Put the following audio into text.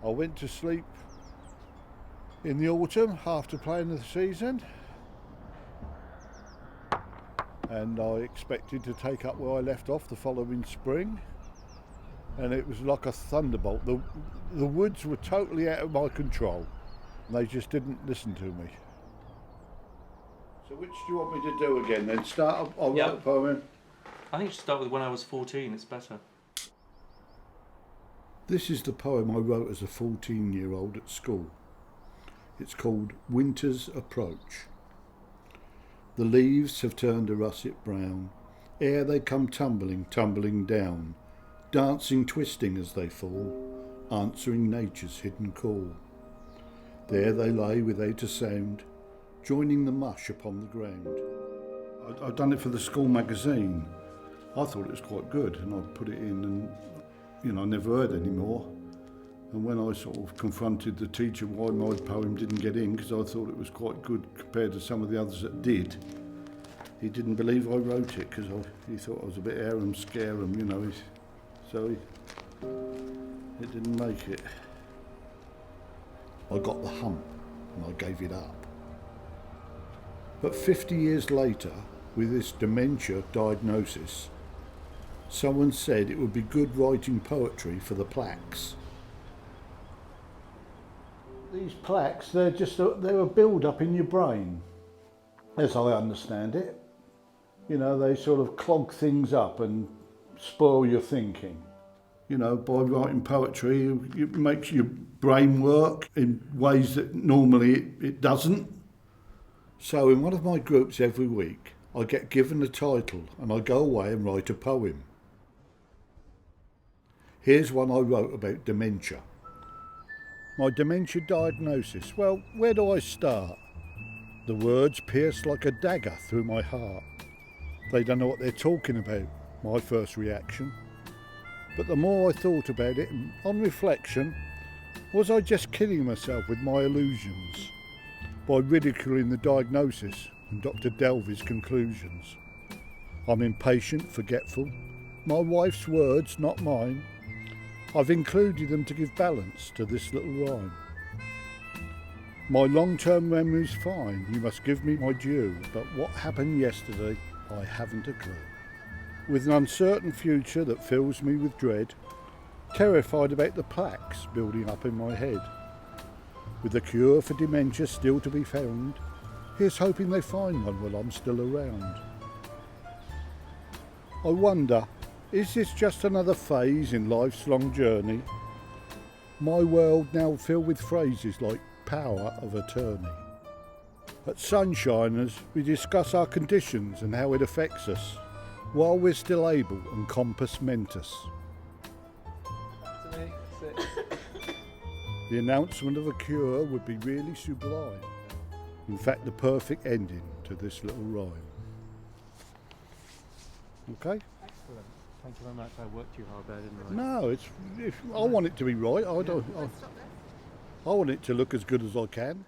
I went to sleep in the autumn after playing the season, and I expected to take up where I left off the following spring, and it was like a thunderbolt. The woods were totally out of my control, and they just didn't listen to me. So which do you want me to do again then? Start, I'll write a poem. I think you should start with when I was 14, it's better. This is the poem I wrote as a 14-year-old at school. It's called Winter's Approach. The leaves have turned a russet brown, ere they come tumbling, tumbling down, dancing, twisting as they fall, answering nature's hidden call. There they lay without a sound, joining the mush upon the ground. I'd done it for the school magazine. I thought it was quite good, and I put it in, and I never heard any more. And when I sort of confronted the teacher why my poem didn't get in, because I thought it was quite good compared to some of the others that did, he didn't believe I wrote it, because he thought I was a bit harum-scarum, so it didn't make it. I got the hump, and I gave it up. But 50 years later, with this dementia diagnosis, someone said it would be good writing poetry for the plaques. These plaques, they're a build-up in your brain, as I understand it. They sort of clog things up and spoil your thinking. By writing poetry, it makes your brain work in ways that normally it doesn't. So in one of my groups every week, I get given a title and I go away and write a poem. Here's one I wrote about dementia. My dementia diagnosis. Well, where do I start? The words pierce like a dagger through my heart. They don't know what they're talking about, my first reaction. But the more I thought about it, on reflection, was I just kidding myself with my illusions by ridiculing the diagnosis and Dr. Delvey's conclusions? I'm impatient, forgetful. My wife's words, not mine. I've included them to give balance to this little rhyme. My long-term memory's fine, you must give me my due, but what happened yesterday, I haven't a clue. With an uncertain future that fills me with dread, terrified about the plaques building up in my head. With a cure for dementia still to be found, here's hoping they find one while I'm still around. I wonder, is this just another phase in life's long journey? My world now filled with phrases like power of attorney. At Sunshiners, we discuss our conditions and how it affects us, while we're still able and compos mentis. The announcement of a cure would be really sublime. In fact, the perfect ending to this little rhyme. Okay? Excellent. Thank you very much. I worked too hard there, didn't I? No, I want it to be right. I want it to look as good as I can.